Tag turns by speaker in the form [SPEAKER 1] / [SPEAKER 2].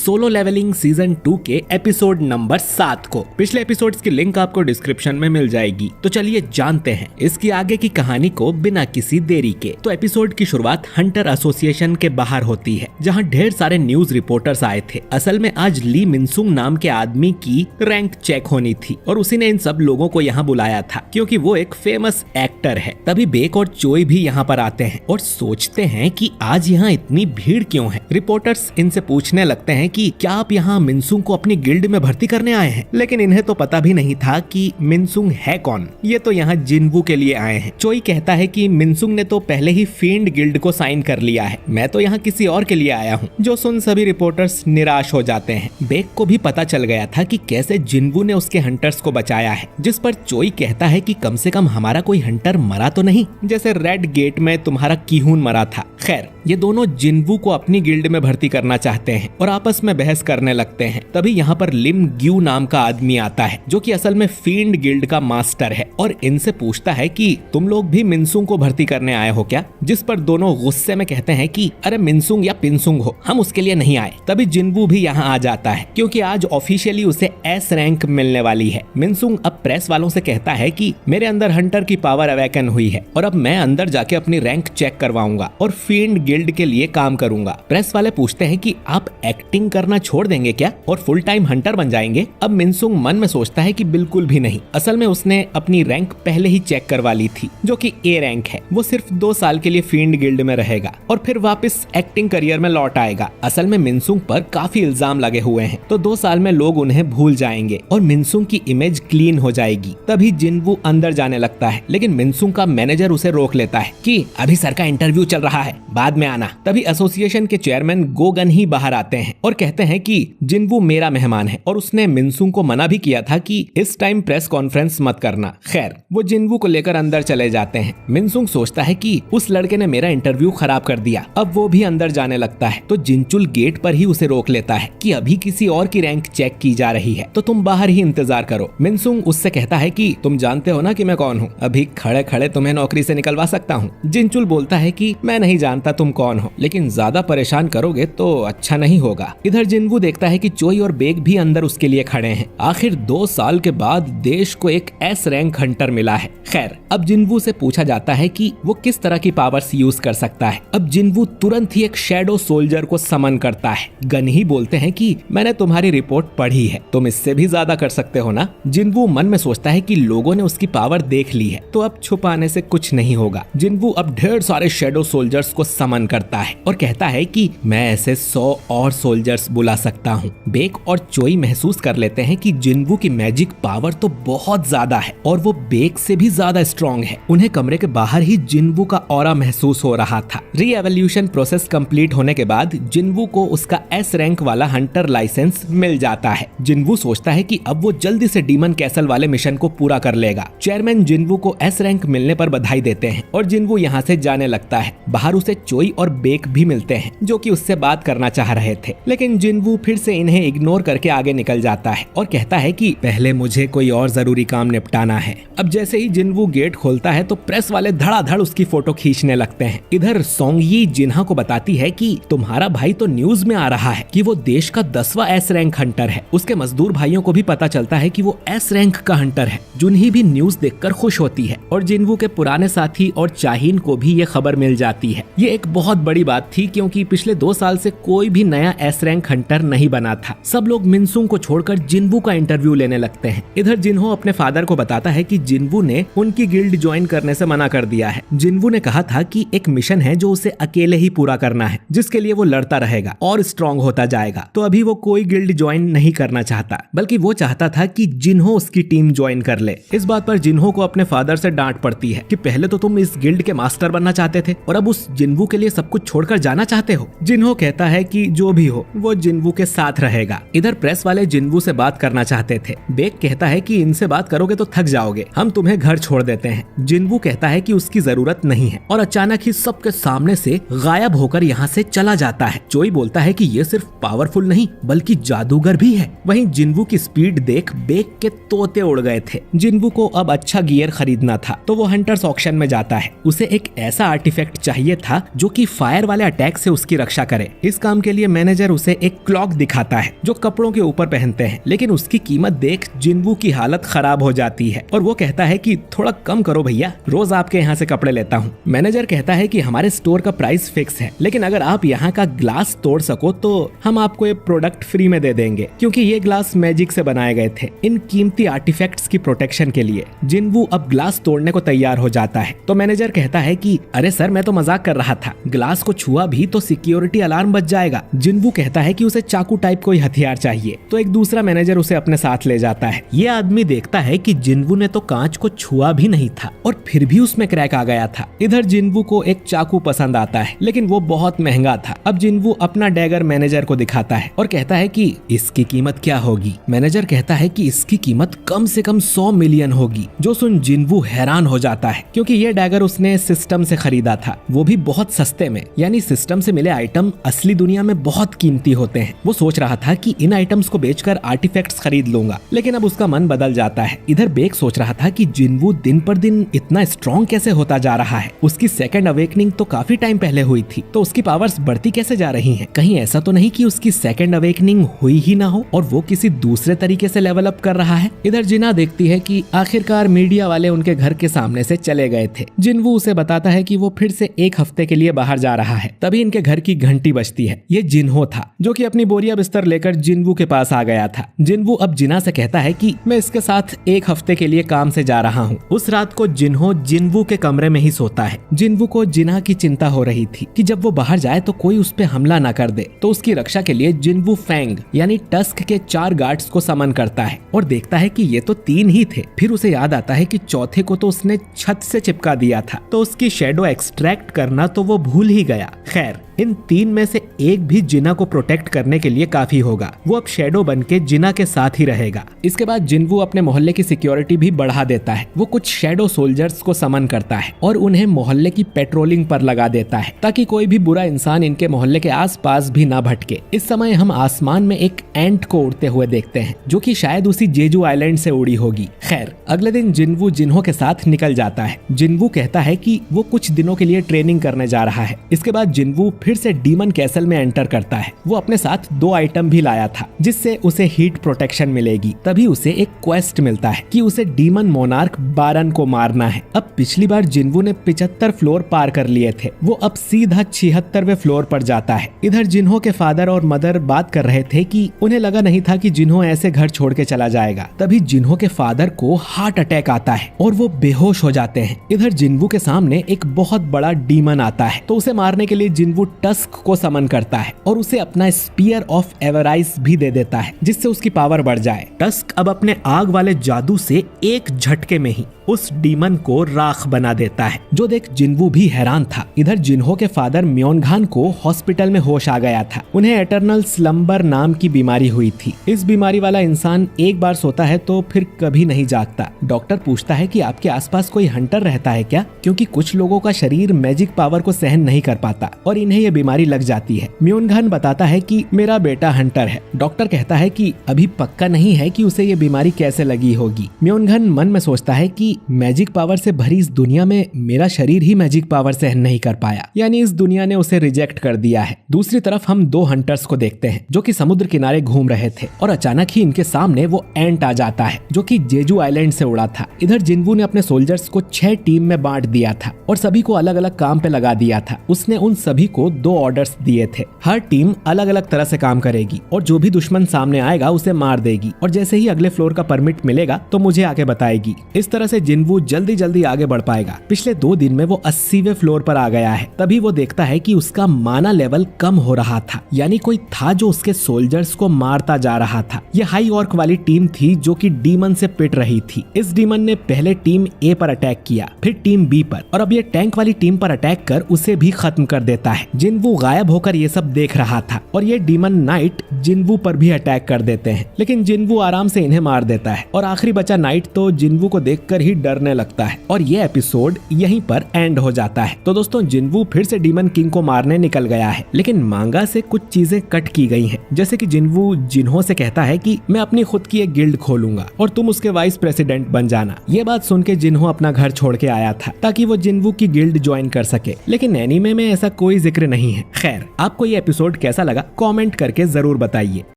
[SPEAKER 1] Solo levelling season 2 के episode number 7 को। पिछले एपिसोड्स की लिंक आपको डिस्क्रिप्शन में मिल जाएगी। तो चलिए जानते हैं इसकी आगे की कहानी को बिना किसी देरी के। तो एपिसोड की शुरुआत हंटर एसोसिएशन के बाहर होती है, जहां ढेर सारे न्यूज रिपोर्टर्स आए थे। असल में आज ली मिनसुंग नाम के आदमी की रैंक चेक होनी थी और उसी ने इन सब लोगों को यहाँ बुलाया था क्योंकि वो एक फेमस एक्टर है। तभी बेक और चोई भी यहाँ पर आते हैं और सोचते हैं कि आज यहाँ इतनी भीड़ क्यों है। रिपोर्टर्स इनसे पूछने लगते हैं कि क्या आप यहाँ मिनसुंग को अपनी गिल्ड में भर्ती करने आए हैं, लेकिन इन्हें तो पता भी नहीं था कि मिनसुंग है कौन। ये तो यहाँ जिनवू के लिए आए हैं। चोई कहता है कि मिनसुंग ने तो पहले ही फील्ड गिल्ड को साइन कर लिया है, मैं तो यहाँ किसी और के लिए आया हूँ। जो सुन सभी रिपोर्टर्स निराश हो जाते हैं। बेक को भी पता चल गया था कि कैसे जिनवू ने उसके हंटर्स को बचाया है, जिस पर चोई कहता है कि कम से कम हमारा कोई हंटर मरा तो नहीं, जैसे रेड गेट में तुम्हारा कीहून मरा था। खैर, ये दोनों जिनवू को अपनी गिल्ड में भर्ती करना चाहते हैं और आपस में बहस करने लगते हैं। तभी यहाँ पर लिम ग्यू नाम का आदमी आता है, जो कि असल में फील्ड गिल्ड का मास्टर है, और इनसे पूछता है कि तुम लोग भी मिनसुंग को भर्ती करने आए हो क्या। जिस पर दोनों गुस्से में कहते हैं कि अरे मिनसुंग या पिनसुंग हो, हम उसके लिए नहीं आए। तभी जिनवू भी यहाँ आ जाता है क्योंकि आज ऑफिशियली उसे एस रैंक मिलने वाली है। मिनसुंग अब प्रेस वालों से कहता है कि मेरे अंदर हंटर की पावर अवेकन हुई है और अब मैं अंदर जाके अपनी रैंक चेक करवाऊंगा और फील्ड गिल्ड के लिए काम करूंगा। प्रेस वाले पूछते हैं कि आप एक्टिंग करना छोड़ देंगे क्या और फुल टाइम हंटर बन जाएंगे। अब मिनसुंग मन में सोचता है कि बिल्कुल भी नहीं। असल में उसने अपनी रैंक पहले ही चेक करवा ली थी, जो कि ए रैंक है। वो सिर्फ 2 साल के लिए फील्ड गिल्ड में रहेगा और फिर वापस एक्टिंग करियर में लौट आएगा। असल में मिनसुंग पर काफी इल्जाम लगे हुए हैं, तो 2 साल में लोग उन्हें भूल जाएंगे और मिनसुंग की इमेज क्लीन हो जाएगी। तभी जिनवू अंदर जाने लगता है, लेकिन मिनसुंग का मैनेजर उसे रोक लेता है कि अभी सर का इंटरव्यू चल रहा है, बाद में आना। तभी एसोसिएशन के चेयरमैन गोगन ही बाहर आते हैं और कहते हैं कि जिनवू मेरा मेहमान है और उसने मिनसुंग को मना भी किया था कि इस टाइम प्रेस कॉन्फ्रेंस मत करना। खैर, वो जिनवू को लेकर अंदर चले जाते हैं। मिनसुंग सोचता है कि उस लड़के ने मेरा इंटरव्यू खराब कर दिया। अब वो भी अंदर जाने लगता है तो जिनचुल गेट पर ही उसे रोक लेता है कि अभी किसी और की रैंक चेक की जा रही है, तो तुम बाहर ही इंतजार करो। मिनसुंग उससे कहता है कि तुम जानते हो ना कि मैं कौन हूँ, अभी खड़े खड़े तुम्हें नौकरी से निकलवा सकता हूँ। जिनचुल बोलता है कि मैं नहीं जानता तुम कौन हो, लेकिन ज्यादा परेशान करोगे तो अच्छा नहीं होगा। इधर जिनवू देखता है कि चोई और बेक भी अंदर उसके लिए खड़े हैं। आखिर 2 साल के बाद देश को एक एस रैंक हंटर मिला है। खैर, अब जिनवू से पूछा जाता है कि वो किस तरह की पावर्स यूज कर सकता है। अब जिनवू तुरंत ही एक शैडो सोल्जर को समन करता है। गन ही बोलते हैं कि मैंने तुम्हारी रिपोर्ट पढ़ी है, तुम इससे भी ज्यादा कर सकते हो ना। जिनवू मन में सोचता है कि लोगों ने उसकी पावर देख ली है, तो अब छुपाने से कुछ नहीं होगा। जिनवू अब ढेर सारे शैडो सोल्जर्स को समन करता है और कहता है कि मैं ऐसे 100 और सोल्जर्स बुला सकता हूँ। बेक और चोई महसूस कर लेते हैं कि जिनवू की मैजिक पावर तो बहुत ज्यादा है और वो बेक से भी ज्यादा स्ट्रॉन्ग है। उन्हें कमरे के बाहर ही जिनवू का ऑरा महसूस हो रहा था। री एवोल्यूशन प्रोसेस कंप्लीट होने के बाद जिनवू को उसका एस रैंक वाला हंटर लाइसेंस मिल जाता है। जिनवू सोचता है कि अब वो जल्दी से डीमन कैसल वाले मिशन को पूरा कर लेगा। चेयरमैन जिनवू को एस रैंक मिलने पर बधाई देते हैं और जिनवू यहाँ से जाने लगता है। बाहर उसे चोई और बेक भी मिलते हैं, जो कि उससे बात करना चाह रहे थे, लेकिन जिनवू फिर से इन्हें इग्नोर करके आगे निकल जाता है और कहता है कि पहले मुझे कोई और जरूरी काम निपटाना है। अब जैसे ही जिनवू गेट खोलता है तो प्रेस वाले धड़ाधड़ उसकी फोटो खींचने लगते हैं। इधर सोंगयी जिन्हा को बताती है कि तुम्हारा भाई तो न्यूज में आ रहा है कि वो देश का 10वां एस रैंक हंटर है। उसके मजदूर भाइयों को भी पता चलता है कि वो एस रैंक का हंटर है। जुनही भी न्यूज देखकर खुश होती है और जिनवू के पुराने साथी और चाहीन को भी ये खबर मिल जाती है। ये एक बहुत बड़ी बात थी क्योंकि पिछले 2 साल से कोई भी नया एस रैंक हंटर नहीं बना था। सब लोग मिनसुंग को छोड़कर जिनवू का इंटरव्यू लेने लगते हैं। इधर जिन्हो अपने फादर को बताता है कि जिनवू ने उनकी गिल्ड ज्वाइन करने से मना कर दिया है। जिनवू ने कहा था कि एक मिशन है जो उसे अकेले ही पूरा करना है, जिसके लिए वो लड़ता रहेगा और स्ट्रॉन्ग होता जाएगा। तो अभी वो कोई गिल्ड ज्वाइन नहीं करना चाहता, बल्कि वो चाहता था कि जिन्हो उसकी टीम ज्वाइन कर ले। इस बात पर जिन्हो को अपने फादर से डांट पड़ती है कि पहले तो तुम इस गिल्ड के मास्टर बनना चाहते थे और अब उस जिनवू के लिए सब कुछ छोड़कर जाना चाहते हो। जिन्हो कहता है कि जो भी हो वो जिनवू के साथ रहेगा। इधर प्रेस वाले जिनवू से बात करना चाहते थे। बेक कहता है कि इनसे बात करोगे तो थक जाओगे, हम तुम्हें घर छोड़ देते हैं। जिनवू कहता है कि उसकी जरूरत नहीं है और अचानक ही सबके सामने से गायब होकर यहाँ से चला जाता है। चोई बोलता है कि ये सिर्फ पावरफुल नहीं बल्कि जादूगर भी है। वहीं जिनवू की स्पीड देख बेक के तोते उड़ गए थे। जिन्वू को अब अच्छा गियर खरीदना था तो वो हंटर्स ऑक्शन में जाता है। उसे एक ऐसा आर्टिफैक्ट चाहिए था जो कि फायर वाले अटैक से उसकी रक्षा करे। इस काम के लिए मैनेजर उसे एक क्लॉक दिखाता है जो कपड़ों के ऊपर पहनते हैं, लेकिन उसकी कीमत देख जिन्वू की हालत खराब हो जाती है और वो कहता है कि थोड़ा कम करो भैया, रोज आपके यहाँ से कपड़े लेता हूँ। मैनेजर कहता है कि हमारे स्टोर का प्राइस फिक्स है, लेकिन अगर आप यहाँ का ग्लास तोड़ सको तो हम आपको ये प्रोडक्ट फ्री में दे देंगे, क्योंकि ये ग्लास मैजिक से बनाए गए थे इन कीमती आर्टिफैक्ट्स की प्रोटेक्शन के लिए। जिन्वू अब ग्लास तोड़ने को तैयार हो जाता है तो मैनेजर कहता है कि अरे सर, मैं तो मजाक कर रहा था, ग्लास को छुआ भी तो सिक्योरिटी अलार्म बज जाएगा। जिन्वू कहता है कि उसे चाकू टाइप कोई हथियार चाहिए, तो एक दूसरा मैनेजर उसे अपने साथ ले जाता है। ये आदमी देखता है कि जिन्वू ने तो कांच को छुआ भी नहीं था और फिर भी उसमें क्रैक आ गया था। इधर जिन्वू को एक चाकू पसंद आता है, लेकिन वो बहुत महंगा था। अब जिन्वू अपना डैगर मैनेजर को दिखाता है और कहता है कि इसकी कीमत क्या होगी। मैनेजर कहता है कि इसकी कीमत कम से कम 100 मिलियन होगी। जो सुन जिन्वू हैरान हो जाता है, क्योंकि ये डैगर उसने सिस्टम से खरीदा था, वो भी बहुत सस्ते में। यानी सिस्टम से मिले आइटम असली दुनिया में बहुत कीमती होते हैं। वो सोच रहा था कि इन आइटम्स को बेचकर आर्टिफैक्ट्स खरीद लूंगा, लेकिन अब उसका मन बदल जाता है। इधर बेक सोच रहा था कि जिन्वू दिन पर दिन इतना स्ट्रॉन्ग कैसे होता जा रहा है। उसकी सेकंड अवेकनिंग तो काफी टाइम पहले हुई थी, तो उसकी पावर्स बढ़ती कैसे जा रही हैं? कहीं ऐसा तो नहीं कि उसकी सेकंड अवेकनिंग हुई ही ना हो और वो किसी दूसरे तरीके से लेवल अप कर रहा है। इधर जिना देखती है कि आखिरकार मीडिया वाले उनके घर के सामने से चले गए थे। जिन्वू उसे बताता है कि वो फिर से एक हफ्ते के लिए बाहर जा रहा है। तभी इनके घर की घंटी बजती है। ये जिन्हो था जो कि अपनी बोरिया बिस्तर लेकर जिन्वू के पास आ गया था। जिन्वू अब जिना से कहता है कि मैं इसके साथ एक हफ्ते के लिए काम से जा रहा हूँ। उस रात को जिन्हो जिन्वू के कमरे में ही सोता है। जिन्वू को जिना की चिंता हो रही थी कि जब वो बाहर जाए तो कोई उस पे हमला ना कर दे, तो उसकी रक्षा के लिए जिन्वू फैंग यानी टस्क के 4 गार्ड्स को समन करता है और देखता है कि ये तो 3 ही थे। फिर उसे याद आता है कि चौथे को तो उसने छत से चिपका दिया था, तो उसकी शैडो एक्सट्रैक्ट करना तो वो भूल ही गया। खैर, इन 3 में से एक भी जिना को प्रोटेक्ट करने के लिए काफी होगा। वो अब शैडो बन के जिना के साथ ही रहेगा। इसके बाद जिन्वू अपने मोहल्ले की सिक्योरिटी भी बढ़ा देता है। वो कुछ शैडो सोल्जर्स को समन करता है और उन्हें मोहल्ले की पेट्रोलिंग पर लगा देता है, ताकि कोई भी बुरा इंसान इनके मोहल्ले के आसपास भी ना भटके। इस समय हम आसमान में एक एंट को उड़ते हुए देखते हैं, जो कि शायद उसी जेजू आइलैंड से उड़ी होगी। खैर, अगले दिन जिन्वू जिन्हो के साथ निकल जाता है। जिन्वू कहता है कि वो कुछ दिनों के लिए ट्रेनिंग करने जा रहा है। इसके बाद जिन्वू फिर से डीमन कैसल में एंटर करता है। वो अपने साथ 2 आइटम भी लाया था, जिससे उसे हीट प्रोटेक्शन मिलेगी। तभी उसे एक क्वेस्ट मिलता है कि उसे डीमन मोनार्क बारन को मारना है। अब पिछली बार जिन्वू ने 75 फ्लोर पार कर लिए थे, वो अब सीधा 76वें फ्लोर पर जाता है। इधर जिन्हो के फादर और मदर बात कर रहे थे कि उन्हें लगा नहीं था कि जिन्हो ऐसे घर छोड़ के चला जाएगा। तभी जिन्हो के फादर को हार्ट अटैक आता है और वो बेहोश हो जाते हैं। इधर जिन्वू के सामने एक बहुत बड़ा डीमन आता है, तो उसे मारने के लिए जिन्वू टस्क को समन करता है और उसे अपना स्पीयर ऑफ एवराइस भी दे देता है, जिससे उसकी पावर बढ़ जाए। टस्क अब अपने आग वाले जादू से एक झटके में ही उस डीमन को राख बना देता है, जो देख जिन्वू भी हैरान था। इधर जिन्हो के फादर म्योनघान को हॉस्पिटल में होश आ गया था। उन्हें एटर्नल स्लम्बर नाम की बीमारी हुई थी। इस बीमारी वाला इंसान एक बार सोता है तो फिर कभी नहीं जागता। डॉक्टर पूछता है कि आपके आसपास कोई हंटर रहता है क्या, क्योंकि कुछ लोगों का शरीर मैजिक पावर को सहन नहीं कर पाता और इन्हें ये बीमारी लग जाती है। म्योनघान बताता है कि मेरा बेटा हंटर है। डॉक्टर कहता है कि अभी पक्का नहीं है कि उसे ये बीमारी कैसे लगी होगी। म्योनघान मन में सोचता है कि मैजिक पावर से भरी इस दुनिया में मेरा शरीर ही मैजिक पावर सहन नहीं कर पाया, यानी इस दुनिया ने उसे रिजेक्ट कर दिया है। दूसरी तरफ हम 2 हंटर्स को देखते हैं जो कि समुद्र किनारे घूम रहे थे और अचानक ही इनके सामने वो एंट आ जाता है जो कि जेजू आइलैंड से उड़ा था। इधर जिन्वू ने अपने सोल्जर्स को 6 टीम में बांट दिया था और सभी को अलग अलग काम पे लगा दिया था। उसने उन सभी को 2 ऑर्डर्स दिए थे। हर टीम अलग अलग तरह से काम करेगी और जो भी दुश्मन सामने आएगा उसे मार देगी और जैसे ही अगले फ्लोर का परमिट मिलेगा तो मुझे आके बताएगी। इस तरह से जिन्वू जल्दी जल्दी आगे बढ़ पाएगा। पिछले 2 दिन में वो 80वें फ्लोर पर आ गया है। तभी वो देखता है कि उसका माना लेवल कम हो रहा था, यानी कोई था जो उसके सोल्जर्स को मारता जा रहा था। ये हाई ऑर्क वाली टीम थी जो कि डीमन से पिट रही थी। इस डीमन ने पहले टीम ए पर अटैक किया, फिर टीम बी पर और अब ये टैंक वाली टीम पर अटैक कर उसे भी खत्म कर देता है। जिन्वू गायब होकर ये सब देख रहा था और ये डीमन नाइट जिन्वू पर भी अटैक कर देते हैं, लेकिन जिन्वू आराम से इन्हें मार देता है और आखिरी बचा नाइट तो जिन्वू को देखकर ही डरने लगता है और ये एपिसोड यहीं पर एंड हो जाता है। तो दोस्तों, जिन्वू फिर से डीमन किंग को मारने निकल गया है, लेकिन मांगा से कुछ चीजें कट की गई हैं। जैसे कि जिन्वू जिन्हो से कहता है कि मैं अपनी खुद की एक गिल्ड खोलूंगा खोलूंगा और तुम उसके वाइस प्रेसिडेंट बन जाना। ये बात सुन के जिन्हो अपना घर छोड़ के आया था ताकि वो जिन्वू की गिल्ड ज्वाइन कर सके, लेकिन एनीमे में ऐसा कोई जिक्र नहीं है। खैर, आपको ये एपिसोड कैसा लगा कमेंट करके जरूर बताइए।